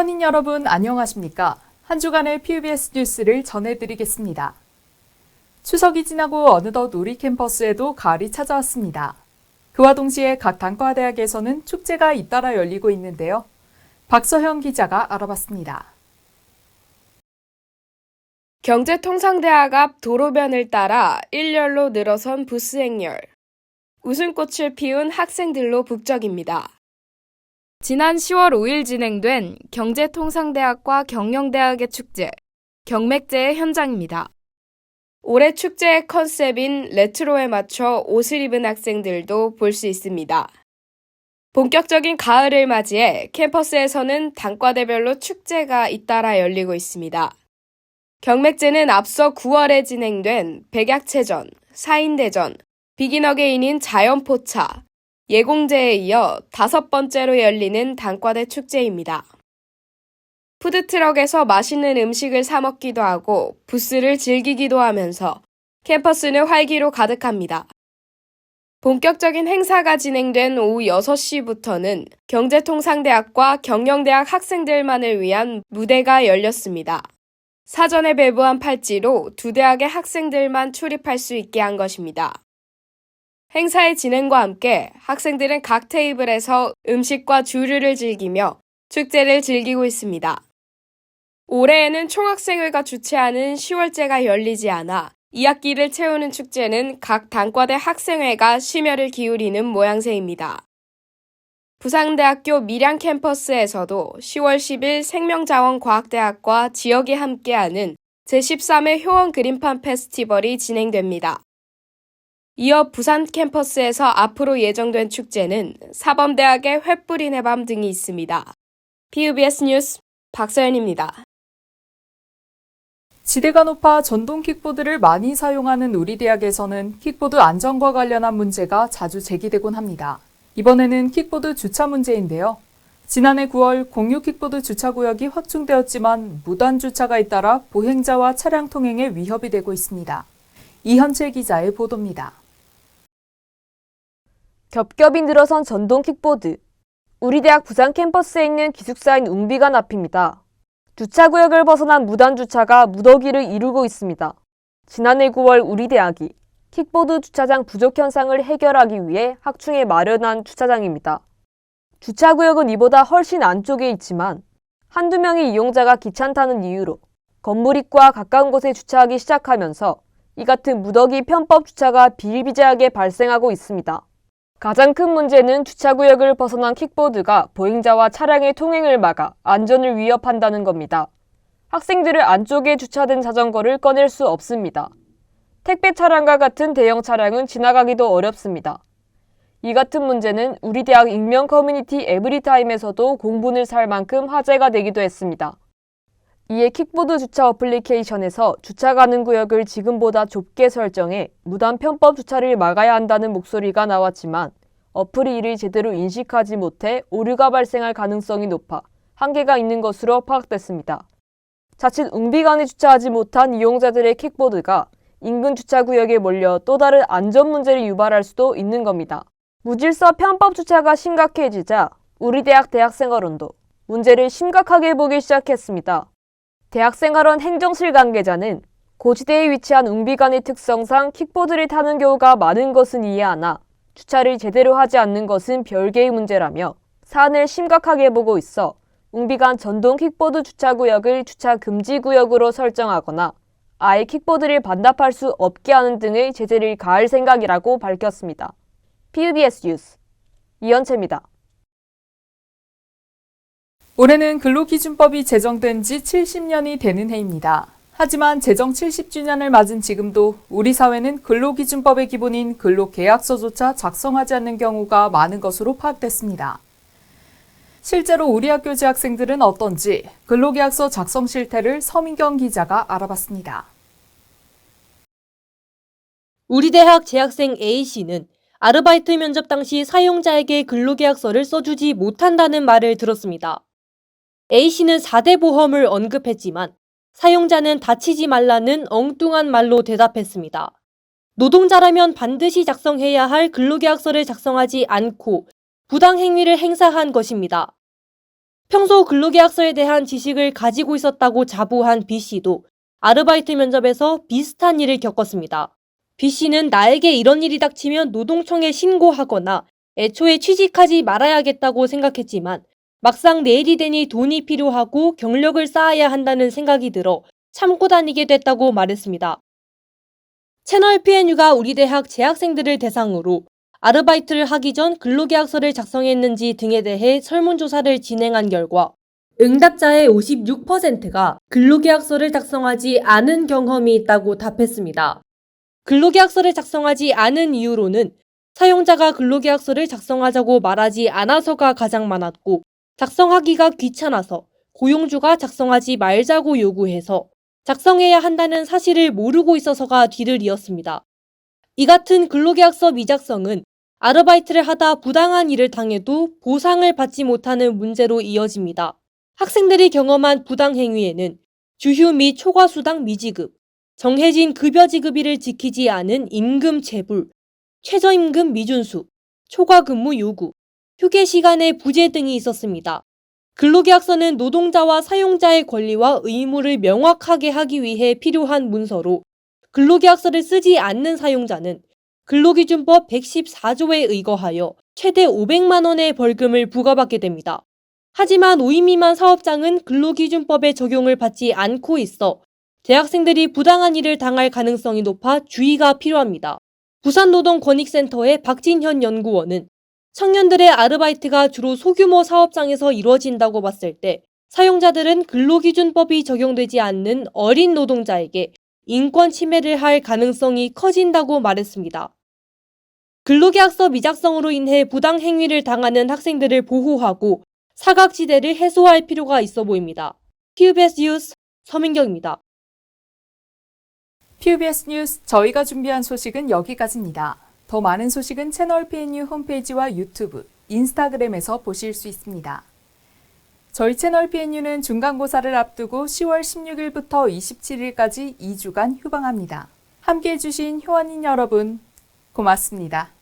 회원인 여러분 안녕하십니까? 한 주간의 PBS 뉴스를 전해드리겠습니다. 추석이 지나고 어느덧 우리 캠퍼스에도 가을이 찾아왔습니다. 그와 동시에 각 단과대학에서는 축제가 잇따라 열리고 있는데요. 박서형 기자가 알아봤습니다. 경제통상대학 앞 도로변을 따라 일렬로 늘어선 부스 행렬. 웃음꽃을 피운 학생들로 북적입니다. 지난 10월 5일 진행된 경제통상대학과 경영대학의 축제, 경맥제의 현장입니다. 올해 축제의 컨셉인 레트로에 맞춰 옷을 입은 학생들도 볼 수 있습니다. 본격적인 가을을 맞이해 캠퍼스에서는 단과대별로 축제가 잇따라 열리고 있습니다. 경맥제는 앞서 9월에 진행된 백약체전, 사인대전, 비긴 어게인인 자연포차, 예공제에 이어 5번째로 열리는 단과대 축제입니다. 푸드트럭에서 맛있는 음식을 사 먹기도 하고 부스를 즐기기도 하면서 캠퍼스는 활기로 가득합니다. 본격적인 행사가 진행된 오후 6시부터는 경제통상대학과 경영대학 학생들만을 위한 무대가 열렸습니다. 사전에 배부한 팔찌로 두 대학의 학생들만 출입할 수 있게 한 것입니다. 행사의 진행과 함께 학생들은 각 테이블에서 음식과 주류를 즐기며 축제를 즐기고 있습니다. 올해에는 총학생회가 주최하는 10월제가 열리지 않아 2학기를 채우는 축제는 각 단과대 학생회가 심혈을 기울이는 모양새입니다. 부산대학교 밀양 캠퍼스에서도 10월 10일 생명자원과학대학과 지역이 함께하는 제13회 효원 그림판 페스티벌이 진행됩니다. 이어 부산 캠퍼스에서 앞으로 예정된 축제는 사범대학의 횃불이 내 밤 등이 있습니다. PBS 뉴스 박서연입니다. 지대가 높아 전동 킥보드를 많이 사용하는 우리 대학에서는 킥보드 안전과 관련한 문제가 자주 제기되곤 합니다. 이번에는 킥보드 주차 문제인데요. 지난해 9월 공유 킥보드 주차구역이 확충되었지만 무단 주차가 잇따라 보행자와 차량 통행에 위협이 되고 있습니다. 이현채 기자의 보도입니다. 겹겹이 늘어선 전동 킥보드. 우리 대학 부산 캠퍼스에 있는 기숙사인 웅비관 앞입니다. 주차구역을 벗어난 무단 주차가 무더기를 이루고 있습니다. 지난해 9월 우리 대학이 킥보드 주차장 부족 현상을 해결하기 위해 학충에 마련한 주차장입니다. 주차구역은 이보다 훨씬 안쪽에 있지만 한두 명의 이용자가 귀찮다는 이유로 건물 입구와 가까운 곳에 주차하기 시작하면서 이 같은 무더기 편법 주차가 비일비재하게 발생하고 있습니다. 가장 큰 문제는 주차구역을 벗어난 킥보드가 보행자와 차량의 통행을 막아 안전을 위협한다는 겁니다. 학생들은 안쪽에 주차된 자전거를 꺼낼 수 없습니다. 택배 차량과 같은 대형 차량은 지나가기도 어렵습니다. 이 같은 문제는 우리 대학 익명 커뮤니티 에브리타임에서도 공분을 살 만큼 화제가 되기도 했습니다. 이에 킥보드 주차 어플리케이션에서 주차 가능 구역을 지금보다 좁게 설정해 무단 편법 주차를 막아야 한다는 목소리가 나왔지만 어플이 이를 제대로 인식하지 못해 오류가 발생할 가능성이 높아 한계가 있는 것으로 파악됐습니다. 자칫 웅비간에 주차하지 못한 이용자들의 킥보드가 인근 주차구역에 몰려 또 다른 안전 문제를 유발할 수도 있는 겁니다. 무질서 편법 주차가 심각해지자 우리 대학 대학생활원도 문제를 심각하게 보기 시작했습니다. 대학생활원 행정실 관계자는 고지대에 위치한 웅비간의 특성상 킥보드를 타는 경우가 많은 것은 이해하나 주차를 제대로 하지 않는 것은 별개의 문제라며 사안을 심각하게 보고 있어 웅비간 전동 킥보드 주차구역을 주차 금지 구역으로 설정하거나 아예 킥보드를 반납할 수 없게 하는 등의 제재를 가할 생각이라고 밝혔습니다. PBS 뉴스 이현채입니다. 올해는 근로기준법이 제정된 지 70년이 되는 해입니다. 하지만 제정 70주년을 맞은 지금도 우리 사회는 근로기준법의 기본인 근로계약서조차 작성하지 않는 경우가 많은 것으로 파악됐습니다. 실제로 우리 학교 재학생들은 어떤지 근로계약서 작성 실태를 서민경 기자가 알아봤습니다. 우리 대학 재학생 A씨는 아르바이트 면접 당시 사용자에게 근로계약서를 써주지 못한다는 말을 들었습니다. A씨는 4대 보험을 언급했지만 사용자는 다치지 말라는 엉뚱한 말로 대답했습니다. 노동자라면 반드시 작성해야 할 근로계약서를 작성하지 않고 부당행위를 행사한 것입니다. 평소 근로계약서에 대한 지식을 가지고 있었다고 자부한 B씨도 아르바이트 면접에서 비슷한 일을 겪었습니다. B씨는 나에게 이런 일이 닥치면 노동청에 신고하거나 애초에 취직하지 말아야겠다고 생각했지만 막상 내일이 되니 돈이 필요하고 경력을 쌓아야 한다는 생각이 들어 참고 다니게 됐다고 말했습니다. 채널 PNU가 우리 대학 재학생들을 대상으로 아르바이트를 하기 전 근로계약서를 작성했는지 등에 대해 설문조사를 진행한 결과 응답자의 56%가 근로계약서를 작성하지 않은 경험이 있다고 답했습니다. 근로계약서를 작성하지 않은 이유로는 사용자가 근로계약서를 작성하자고 말하지 않아서가 가장 많았고 작성하기가 귀찮아서 고용주가 작성하지 말자고 요구해서 작성해야 한다는 사실을 모르고 있어서가 뒤를 이었습니다. 이 같은 근로계약서 미작성은 아르바이트를 하다 부당한 일을 당해도 보상을 받지 못하는 문제로 이어집니다. 학생들이 경험한 부당행위에는 주휴 및 초과수당 미지급, 정해진 급여 지급일을 지키지 않은 임금 체불, 최저임금 미준수, 초과근무 요구, 휴게 시간의 부재 등이 있었습니다. 근로계약서는 노동자와 사용자의 권리와 의무를 명확하게 하기 위해 필요한 문서로 근로계약서를 쓰지 않는 사용자는 근로기준법 114조에 의거하여 최대 500만 원의 벌금을 부과받게 됩니다. 하지만 5인 미만 사업장은 근로기준법의 적용을 받지 않고 있어 대학생들이 부당한 일을 당할 가능성이 높아 주의가 필요합니다. 부산노동권익센터의 박진현 연구원은 청년들의 아르바이트가 주로 소규모 사업장에서 이루어진다고 봤을 때 사용자들은 근로기준법이 적용되지 않는 어린 노동자에게 인권 침해를 할 가능성이 커진다고 말했습니다. 근로계약서 미작성으로 인해 부당행위를 당하는 학생들을 보호하고 사각지대를 해소할 필요가 있어 보입니다. PBS 뉴스 서민경입니다. PBS 뉴스 저희가 준비한 소식은 여기까지입니다. 더 많은 소식은 채널 PNU 홈페이지와 유튜브, 인스타그램에서 보실 수 있습니다. 저희 채널 PNU는 중간고사를 앞두고 10월 16일부터 27일까지 2주간 휴방합니다. 함께해 주신 효원인 여러분, 고맙습니다.